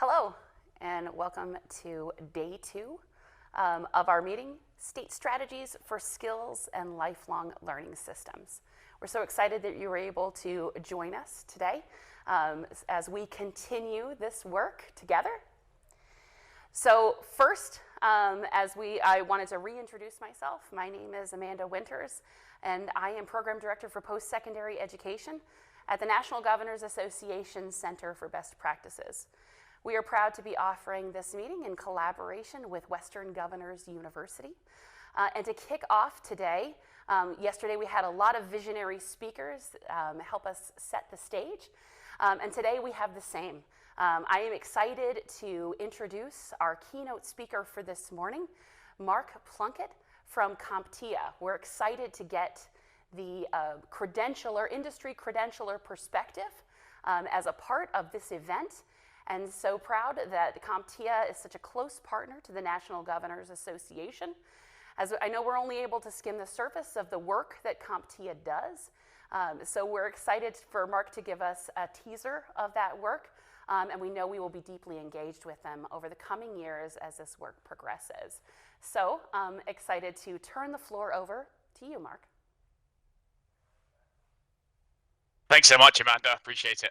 Hello, and welcome to day 2 of our meeting, State Strategies for Skills and Lifelong Learning Systems. We're so excited that you were able to join us today as we continue this work together. So first, I wanted to reintroduce myself. My name is Amanda Winters, and I am Program Director for Post-Secondary Education at the National Governors Association Center for Best Practices. We are proud to be offering this meeting in collaboration with Western Governors University. And to kick off today, yesterday we had a lot of visionary speakers help us set the stage. And today we have the same. I am excited to introduce our keynote speaker for this morning, Mark Plunkett from CompTIA. We're excited to get the industry credentialer perspective as a part of this event. And so proud that CompTIA is such a close partner to the National Governors Association. As I know, we're only able to skim the surface of the work that CompTIA does. So we're excited for Mark to give us a teaser of that work. And we know we will be deeply engaged with them over the coming years as this work progresses. So I'm excited to turn the floor over to you, Mark. Thanks so much, Amanda. Appreciate it.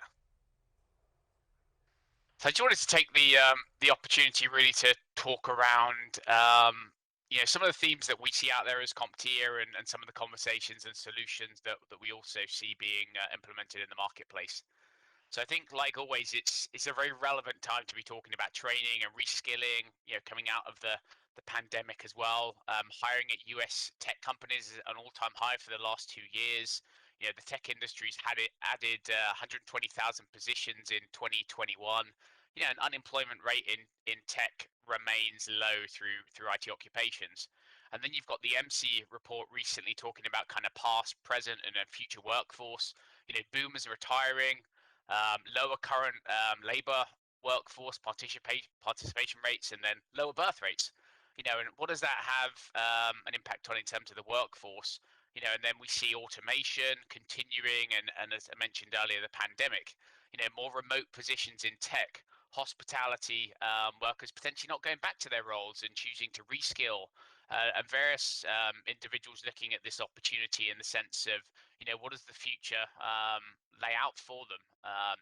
So I just wanted to take the opportunity really to talk around some of the themes that we see out there as CompTIA and some of the conversations and solutions that we also see being implemented in the marketplace. So I think, like always, it's a very relevant time to be talking about training and reskilling. Coming out of the pandemic as well. Hiring at US tech companies is at an all-time high for the last 2 years. The tech industry's added 120,000 positions in 2021. An unemployment rate in tech remains low through IT occupations. And then you've got the MC report recently talking about kind of past, present, and a future workforce. Boomers are retiring, lower current labor workforce participation rates, and then lower birth rates. And what does that have an impact on in terms of the workforce? And then we see automation continuing, and as I mentioned earlier, the pandemic. More remote positions in tech, hospitality workers potentially not going back to their roles and choosing to reskill, and various individuals looking at this opportunity in the sense of, what does the future lay out for them?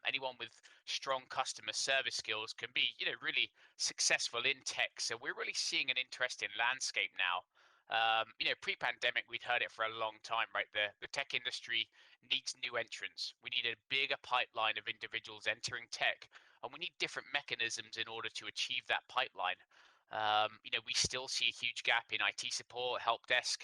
Anyone with strong customer service skills can be, really successful in tech. So we're really seeing an interesting landscape now. Pre-pandemic, we'd heard it for a long time, right? The tech industry needs new entrants. We need a bigger pipeline of individuals entering tech, and we need different mechanisms in order to achieve that pipeline. We still see a huge gap in IT support, help desk,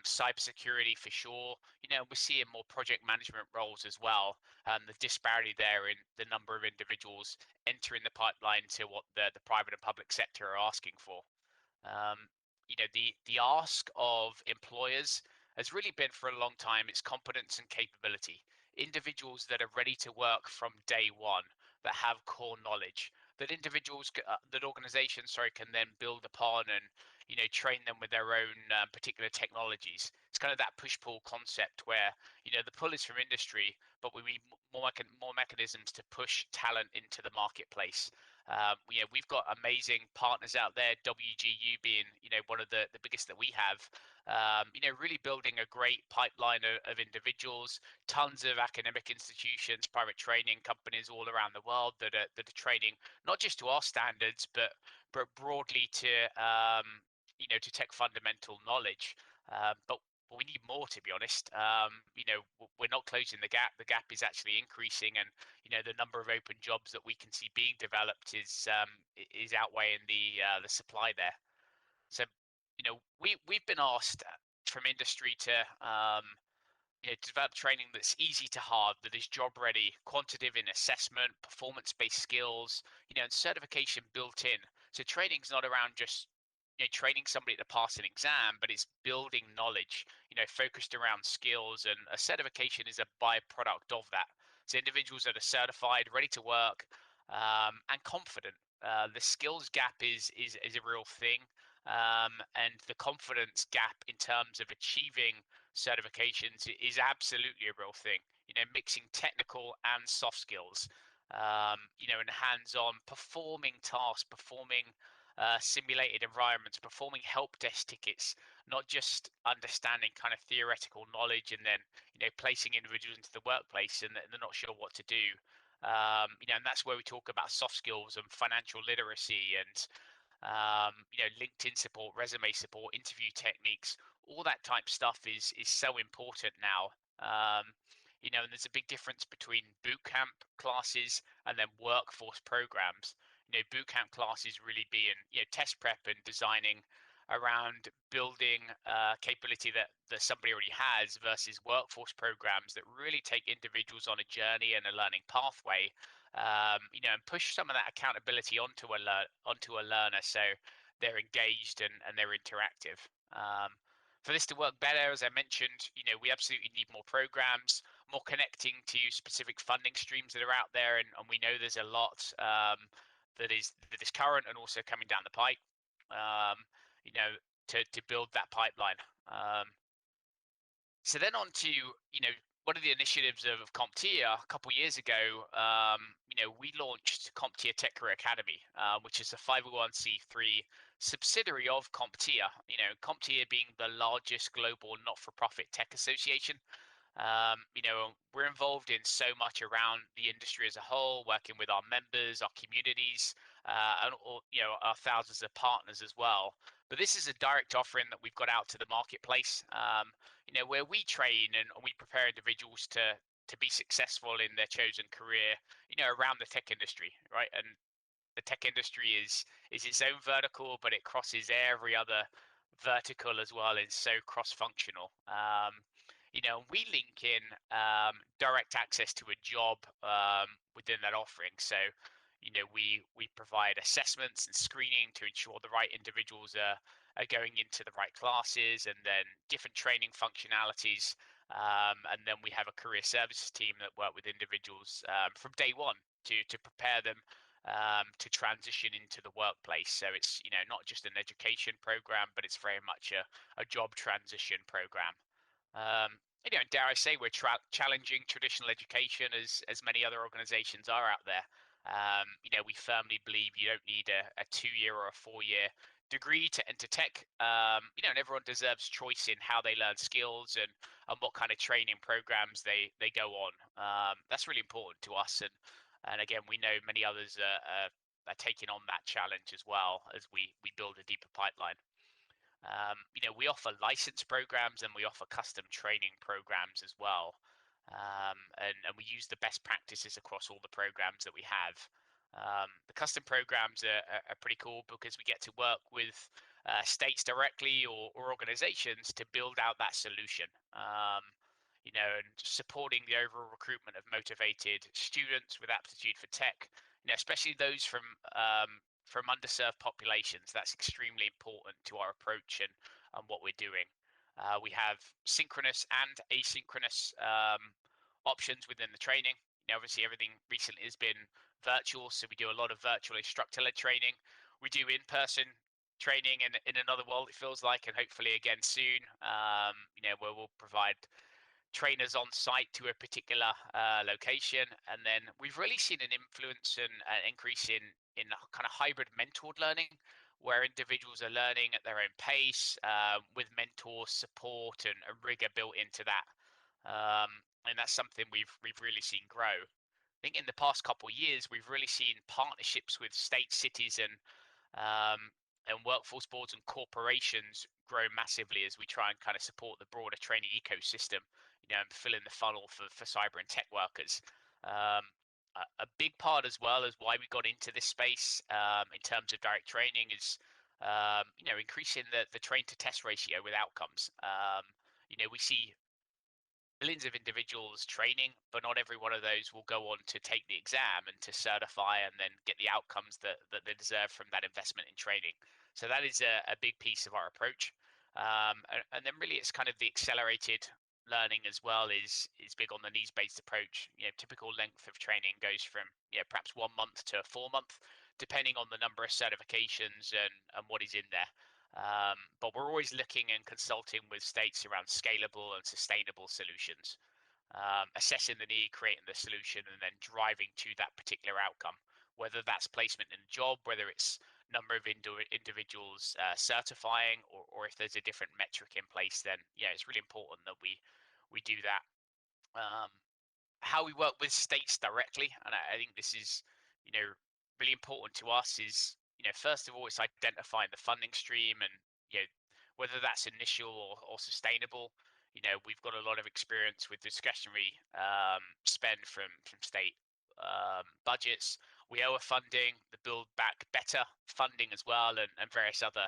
cybersecurity for sure. We're seeing more project management roles as well. The disparity there in the number of individuals entering the pipeline to what the private and public sector are asking for. The ask of employers has really been for a long time, it's competence and capability. Individuals that are ready to work from day one, that have core knowledge, that organizations can then build upon and train them with their own particular technologies. It's kind of that push-pull concept where the pull is from industry, but we need more mechanisms to push talent into the marketplace. We've got amazing partners out there, WGU being one of the biggest that we have. Really building a great pipeline of individuals, tons of academic institutions, private training companies all around the world that are training not just to our standards, but broadly to to tech fundamental knowledge. But we need more, to be honest. We're not closing the gap. The gap is actually increasing, and the number of open jobs that we can see being developed is outweighing the supply there. So we've been asked from industry to develop training that's easy to hard, that is job ready, quantitative in assessment, performance-based skills, and certification built in. So training's not around just training somebody to pass an exam, but it's building knowledge, focused around skills, and a certification is a byproduct of that. So individuals that are certified, ready to work, and confident. The skills gap is a real thing, and the confidence gap in terms of achieving certifications is absolutely a real thing. Mixing technical and soft skills. and hands-on performing tasks, performing simulated environments, performing help desk tickets, not just understanding kind of theoretical knowledge and then, placing individuals into the workplace and they're not sure what to do. And that's where we talk about soft skills and financial literacy and LinkedIn support, resume support, interview techniques, all that type stuff is so important now. And there's a big difference between boot camp classes and then workforce programs. Boot camp classes really being, test prep and designing around building capability that somebody already has versus workforce programs that really take individuals on a journey and a learning pathway, and push some of that accountability onto a learner so they're engaged and they're interactive. For this to work better, as I mentioned, we absolutely need more programs, more connecting to specific funding streams that are out there, and we know there's a lot that is current and also coming down the pipe, to build that pipeline. So then on to, one of the initiatives of CompTIA a couple of years ago, we launched CompTIA Tech Career Academy, which is a 501c3 subsidiary of CompTIA. CompTIA being the largest global not-for-profit tech association. We're involved in so much around the industry as a whole, working with our members, our communities, and our thousands of partners as well. But this is a direct offering that we've got out to the marketplace, where we train and we prepare individuals to be successful in their chosen career, around the tech industry, right? And the tech industry is its own vertical, but it crosses every other vertical as well. It's so cross-functional. We link in direct access to a job within that offering. So, we provide assessments and screening to ensure the right individuals are going into the right classes, and then different training functionalities. And then we have a career services team that work with individuals from day one to prepare them to transition into the workplace. So it's, not just an education program, but it's very much a job transition program. And dare I say, we're challenging traditional education as many other organizations are out there. We firmly believe you don't need a 2-year or a 4-year degree to enter tech. And everyone deserves choice in how they learn skills and what kind of training programs they go on. That's really important to us. And again, we know many others are taking on that challenge as well as we build a deeper pipeline. We offer license programs and we offer custom training programs as well. And we use the best practices across all the programs that we have. The custom programs are pretty cool because we get to work with states directly or organizations to build out that solution. And supporting the overall recruitment of motivated students with aptitude for tech, especially those from underserved populations. That's extremely important to our approach and what we're doing. We have synchronous and asynchronous options within the training. Obviously, everything recently has been virtual, so we do a lot of virtual instructor-led training. We do in-person training in another world, it feels like, and hopefully again soon, where we'll provide trainers on site to a particular location. And then we've really seen an influence and an increase in kind of hybrid mentored learning, where individuals are learning at their own pace, with mentor support and a rigor built into that. And that's something we've really seen grow. I think in the past couple of years, we've really seen partnerships with state, cities, and workforce boards and corporations grow massively as we try and kind of support the broader training ecosystem, and fill in the funnel for cyber and tech workers. A big part as well as why we got into this space, in terms of direct training is, increasing the train to test ratio with outcomes. We see millions of individuals training, but not every one of those will go on to take the exam and to certify and then get the outcomes that they deserve from that investment in training. So that is a big piece of our approach. And then really it's kind of the accelerated learning as well is big on the needs-based approach. Typical length of training goes from perhaps 1 month to 4 month, depending on the number of certifications and what is in there. But we're always looking and consulting with states around scalable and sustainable solutions. assessing the need, creating the solution, and then driving to that particular outcome. Whether that's placement in a job, whether it's number of individuals certifying, or if there's a different metric in place, then yeah, it's really important that we do that. Um, how we work with states directly, and I think this is, really important to us is, first of all, it's identifying the funding stream and, whether that's initial or sustainable. We've got a lot of experience with discretionary spend from state budgets. We owe funding, the Build Back Better funding as well, and various other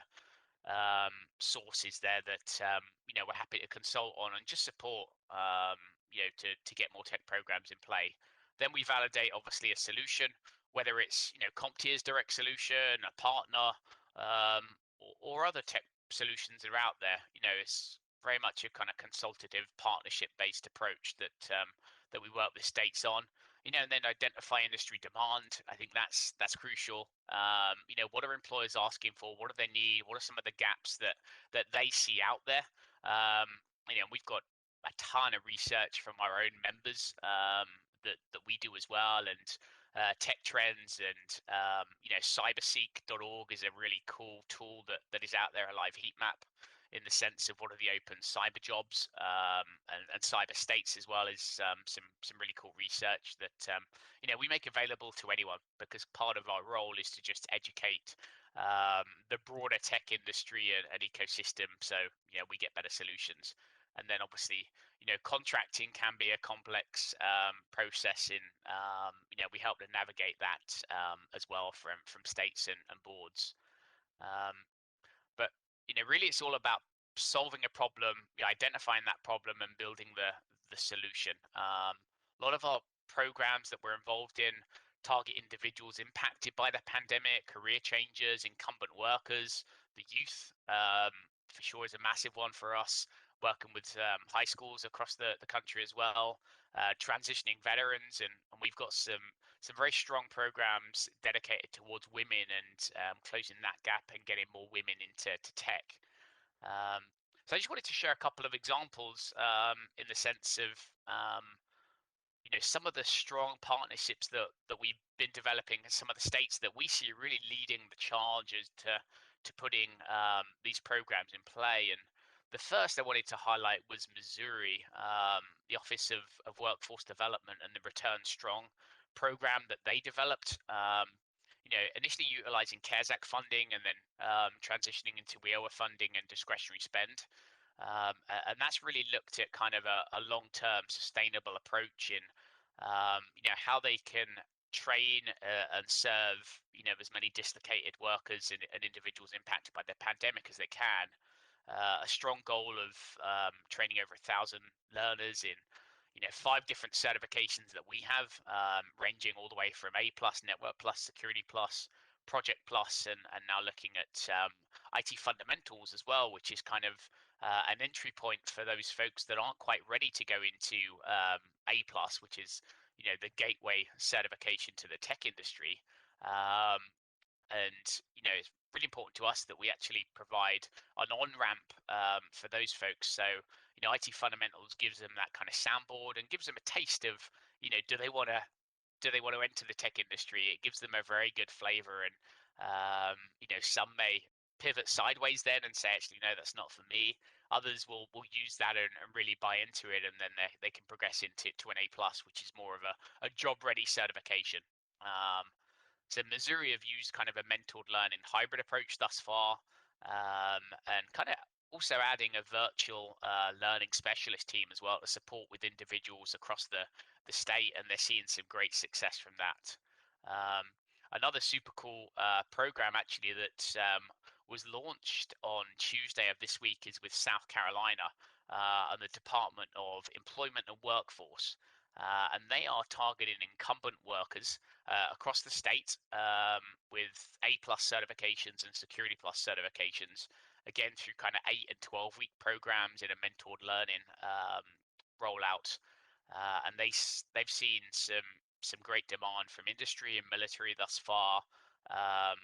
sources there that we're happy to consult on and just support to get more tech programs in play. Then we validate obviously a solution, whether it's CompTIA's direct solution, a partner, or other tech solutions that are out there. It's very much a kind of consultative partnership based approach that we work with states on. And then identify industry demand. I think that's crucial. What are employers asking for? What do they need? What are some of the gaps that they see out there? We've got a ton of research from our own members that we do as well, and tech trends, and cyberseek.org is a really cool tool that is out there, a live heat map in the sense of what are the open cyber jobs, and cyber states as well as some really cool research that we make available to anyone, because part of our role is to just educate the broader tech industry and ecosystem, so we get better solutions. And then obviously, contracting can be a complex process in, we help to navigate that as well from states and boards. But really, it's all about solving a problem, identifying that problem, and building the solution. A lot of our programs that we're involved in target individuals impacted by the pandemic, career changers, incumbent workers, the youth. For sure, is a massive one for us. Working with high schools across the country as well, transitioning veterans, and we've got some very strong programs dedicated towards women and closing that gap and getting more women into tech. So I just wanted to share a couple of examples in the sense of some of the strong partnerships that we've been developing in some of the states that we see really leading the charges to putting these programs in play. And the first I wanted to highlight was Missouri, the Office of Workforce Development and the Return Strong program that they developed. Initially utilizing CARES Act funding, and then transitioning into WIOA funding and discretionary spend. And that's really looked at kind of a long-term sustainable approach in how they can train and serve as many dislocated workers and individuals impacted by the pandemic as they can. A strong goal of training over 1,000 learners in 5 different certifications that we have, ranging all the way from A+, Network Plus, Security Plus, Project Plus, and now looking at IT fundamentals as well, which is kind of an entry point for those folks that aren't quite ready to go into A+, which is the gateway certification to the tech industry. And it's really important to us that we actually provide an on-ramp for those folks. So IT fundamentals gives them that kind of soundboard and gives them a taste of do they want to enter the tech industry. It gives them a very good flavor, and some may pivot sideways then and say, actually, no, that's not for me. Others will use that and really buy into it, and then they can progress into an A+, which is more of a job ready certification. So Missouri have used kind of a mentored learning hybrid approach thus far, and kind of also adding a virtual learning specialist team as well to support with individuals across the state, and they're seeing some great success from that. Another super cool program actually that was launched on Tuesday of this week is with South Carolina and the Department of Employment and Workforce. And they are targeting incumbent workers across the state with A+ certifications and Security Plus certifications, again through kind of 8 and 12-week programs in a mentored learning rollout. And they've seen some great demand from industry and military thus far, and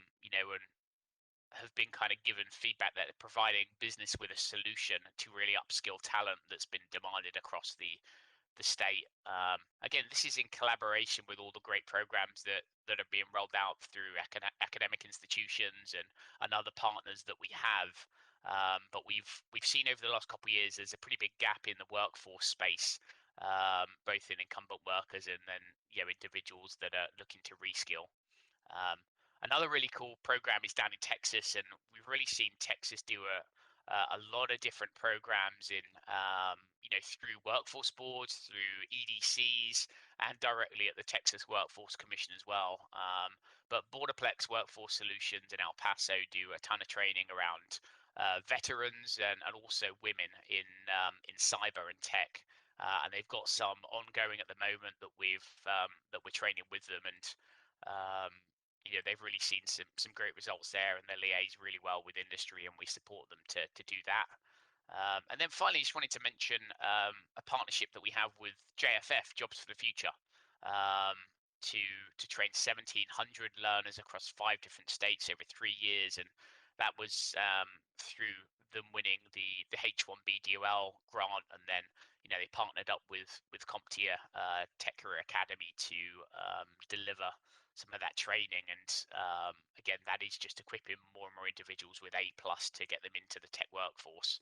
have been kind of given feedback that they're providing business with a solution to really upskill talent that's been demanded across the the state. Again, this is in collaboration with all the great programs that are being rolled out through academic institutions and other partners that we have. But we've seen over the last couple of years there's a pretty big gap in the workforce space, both in incumbent workers and then individuals that are looking to reskill. Another really cool program is down in Texas, and we've really seen Texas do a lot of different programs in through workforce boards, through EDCs, and directly at the Texas Workforce Commission as well. But Borderplex Workforce Solutions in El Paso do a ton of training around veterans and also women in cyber and tech. And they've got some ongoing at the moment that we're training with them, and they've really seen some great results there, and they liaise really well with industry, and we support them to do that. And then finally, just wanted to mention a partnership that we have with JFF, Jobs for the Future, to train 1,700 learners across 5 different states over 3 years, and that was through them winning the H-1B DOL grant, and then they partnered up with CompTIA Tech Career Academy to deliver some of that training. And again, that is just equipping more and more individuals with A+ to get them into the tech workforce.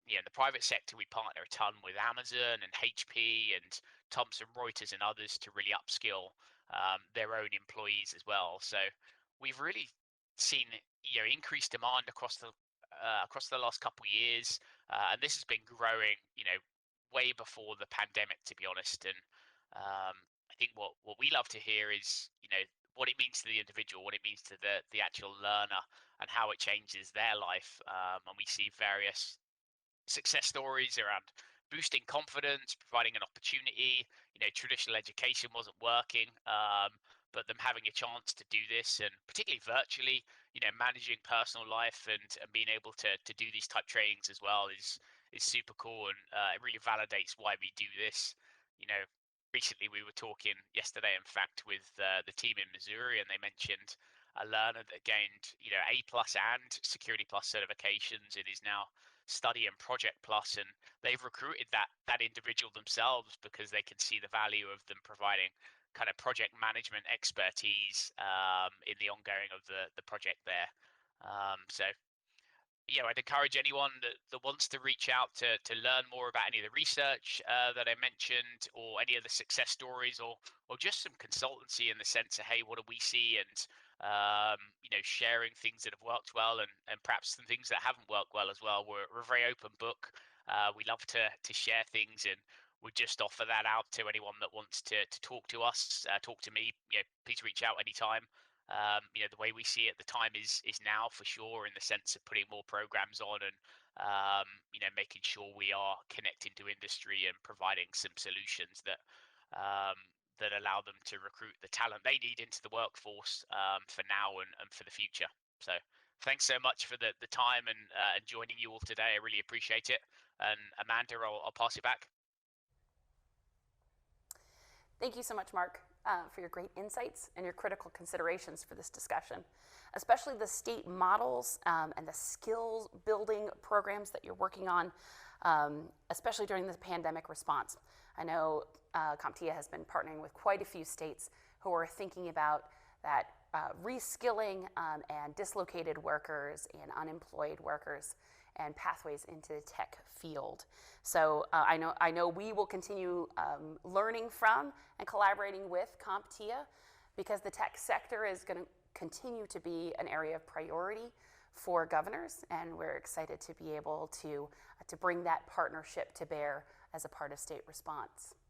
In the private sector, we partner a ton with Amazon and HP and Thomson Reuters and others to really upskill their own employees as well. So we've really seen increased demand across the last couple of years, and this has been growing way before the pandemic, to be honest. And I think what we love to hear is what it means to the individual, what it means to the actual learner, and how it changes their life. And we see various success stories around boosting confidence, providing an opportunity. Traditional education wasn't working, but them having a chance to do this, and particularly virtually, managing personal life and being able to do these type trainings as well is super cool, and it really validates why we do this. Recently we were talking yesterday, in fact, with the team in Missouri, and they mentioned a learner that gained A+ and Security Plus certifications and is now studying Project Plus, and they've recruited that individual themselves because they can see the value of them providing kind of project management expertise in the ongoing of the project there. So I'd encourage anyone that wants to reach out to learn more about any of the research that I mentioned, or any of the success stories, or just some consultancy in the sense of, hey, what do we see, and sharing things that have worked well, and perhaps some things that haven't worked well as well. We're a very open book. We love to share things, and we just offer that out to anyone that wants to talk to us, talk to me. Please reach out anytime. The way we see it, the time is now for sure, in the sense of putting more programs on, and making sure we are connecting to industry and providing some solutions that allow them to recruit the talent they need into the workforce for now and for the future. So thanks so much for the time and joining you all today. I really appreciate it. And Amanda, I'll pass it back. Thank you so much, Mark, for your great insights and your critical considerations for this discussion, especially the state models and the skills building programs that you're working on, especially during the pandemic response. I know CompTIA has been partnering with quite a few states who are thinking about that reskilling and dislocated workers and unemployed workers and pathways into the tech field. So I know we will continue learning from and collaborating with CompTIA, because the tech sector is going to continue to be an area of priority for governors, and we're excited to be able to bring that partnership to bear as a part of state response.